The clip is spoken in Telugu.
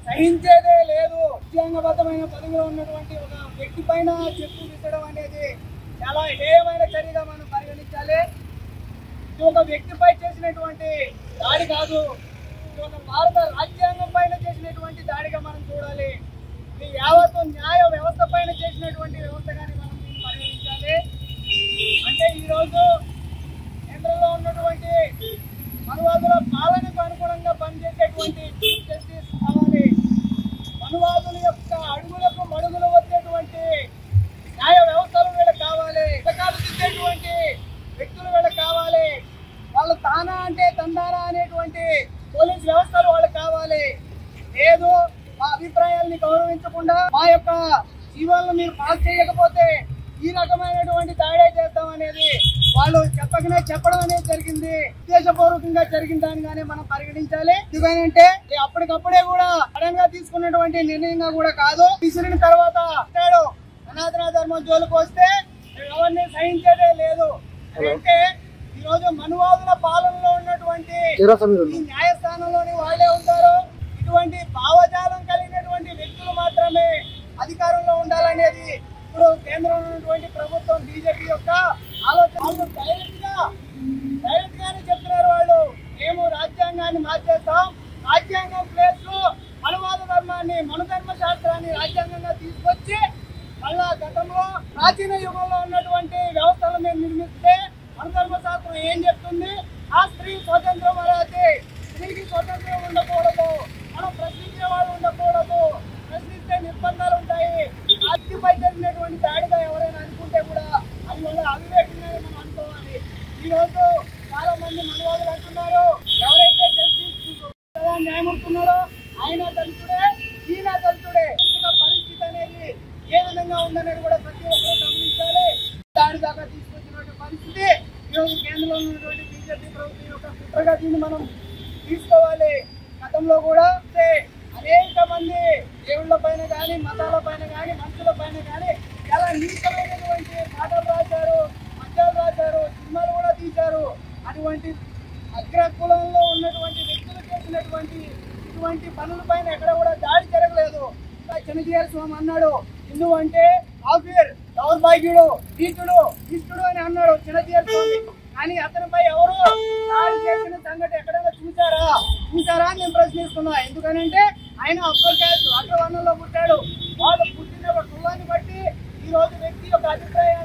సహించేదే లేదు. రాజ్యాంగబద్ధమైన పదవిలో ఉన్నటువంటి ఒక వ్యక్తి పైన చెప్పు విసడం అనేది చాలా హేయమైన చర్యగా మనం పరిగణించాలి. ఇది ఒక వ్యక్తిపై చేసినటువంటి దాడి కాదు, ఇది ఒక భారత రాజ్యాంగం పైన చేసినటువంటి దాడిగా మనం చూడాలి. ఇది యావత్తు న్యాయ వ్యవస్థ పైన చేసినటువంటి వ్యవస్థగానే మనం పరిగణించాలి. అంటే ఈరోజు కేంద్రంలో ఉన్నటువంటి మనువాదుల పాలనకు అనుగుణంగా పనిచేసేటువంటి చీఫ్ జస్టిస్ కావాలి. మనువాదుల యొక్క అడుగులకు మడుగులు వచ్చేటువంటి న్యాయ వ్యవస్థలు వీళ్ళకి కావాలి. పథకాలు తీసేటువంటి వ్యక్తులు వీళ్ళకి కావాలి. వాళ్ళు తానా అంటే తందానా అనేటువంటి పోలీస్ వ్యవస్థలు వాళ్ళకి కావాలి. లేదు, మా అభిప్రాయాల్ని గౌరవించకుండా మా యొక్క జీవాలను మీరు పాస్ చేయకపోతే ఈ రకమైనటువంటి దాడే చేద్దాం అనేది వాళ్ళు చెప్పడం అనేది జరిగింది. ఉద్దేశపూర్వకంగా జరిగిన దానిగానే మనం పరిగణించాలి. ఎందుకంటే అప్పటికప్పుడే కూడా సడన్ గా తీసుకున్నటువంటి నిర్ణయంగా కూడా కాదు. విసిరిన తర్వాత సనాతన ధర్మం జోలికి వస్తే ఎవరిని సహించేదే లేదు. అంటే ఈ రోజు మనువాదుల పాలనలో ఉన్నటువంటి ఈ న్యాయస్థానంలోని వాళ్ళే ఉంటారు. ఇటువంటి భావజాలం కలిగినటువంటి వ్యక్తులు మాత్రమే అధికారంలో ఉండాలనేది ఇప్పుడు కేంద్రంలో ఉన్నటువంటి ప్రభుత్వం బీజేపీ యొక్క ఆలోచన. వాళ్ళు డైరెక్ట్ గానే చెప్తున్నారు. వాళ్ళు మేము రాజ్యాంగాన్ని మార్చేస్తాం, రాజ్యాంగం ప్లేస్ లో మనువాద ధర్మాన్ని మనుధర్మ శాస్త్రాన్ని రాజ్యాంగంగా తీసుకొచ్చి మళ్ళా గతంలో ప్రాచీన యుగంలో ఉన్నటువంటి వ్యవస్థలను మేము నిర్మిస్తే మనుధర్మ శాస్త్రం ఏం చెప్తుంది? ఆ స్త్రీ స్వతంత్రం అనేది, స్త్రీకి స్వతంత్రం ఉండకూడదు, మనం ప్రశ్నించే వాళ్ళు ఉండకూడదు, ప్రశ్నిస్తే నిర్బంధాలు ఉంటాయి. అతిపై జరిగినటువంటి దాడిగా ఎవరైనా అనుకుంటే కూడా అది వాళ్ళ అవివేకంగా మనం అనుకోవాలి. ఈ రోజు చాలా మంది మనువాదులు అంటున్నారు, ఎవరైతే న్యాయమూర్తి ఉన్నారో ఆయన దళితుడే, ఈయన దళితుడే. పరిస్థితి అనేది ఏ విధంగా ఉందనేది కూడా ప్రతి ఒక్కరూ గమనించాలి. దాడి దాకా తీసుకొచ్చినటువంటి పరిస్థితి ఈరోజు కేంద్రంలో ఉన్నటువంటి బీజేపీ ప్రభుత్వం యొక్క కుట్రగా దీన్ని మనం తీసుకోవాలి. గతంలో కూడా అనేక మంది దేవుళ్ళ పైన కానీ, మతాల పైన కానీ, మనుషుల పైన కానీ చాలా నీచమైనటువంటి పాటలు రాశారు, పద్యాలు రాశారు, సినిమాలు కూడా తీశారు. అటువంటి అగ్రకులంలో ఉన్నటువంటి వ్యక్తులు చేసినటువంటి ఇటువంటి పనుల పైన ఎక్కడ కూడా దాడి జరగలేదు. చిన్నజీఆర్ స్వామి అన్నాడు, హిందూ అంటే కాఫీర్, దౌర్భాగ్యుడు, నీచుడు, ఇష్టుడు అని అన్నాడు చిన్నజీఆర్ స్వామి. కానీ అతనిపై ఎవరు దాడి చేసిన సంగతి ఎక్కడైనా చూసారా అని నేను ప్రశ్నిస్తున్నా. ఎందుకనంటే ఆయన అప్పర్ క్యాస్ట్ అగ్రవర్ణంలో పుట్టాడు. వాళ్ళు పుట్టిన కులాన్ని బట్టి ఈ రోజు వ్యక్తి యొక్క అభిప్రాయాన్ని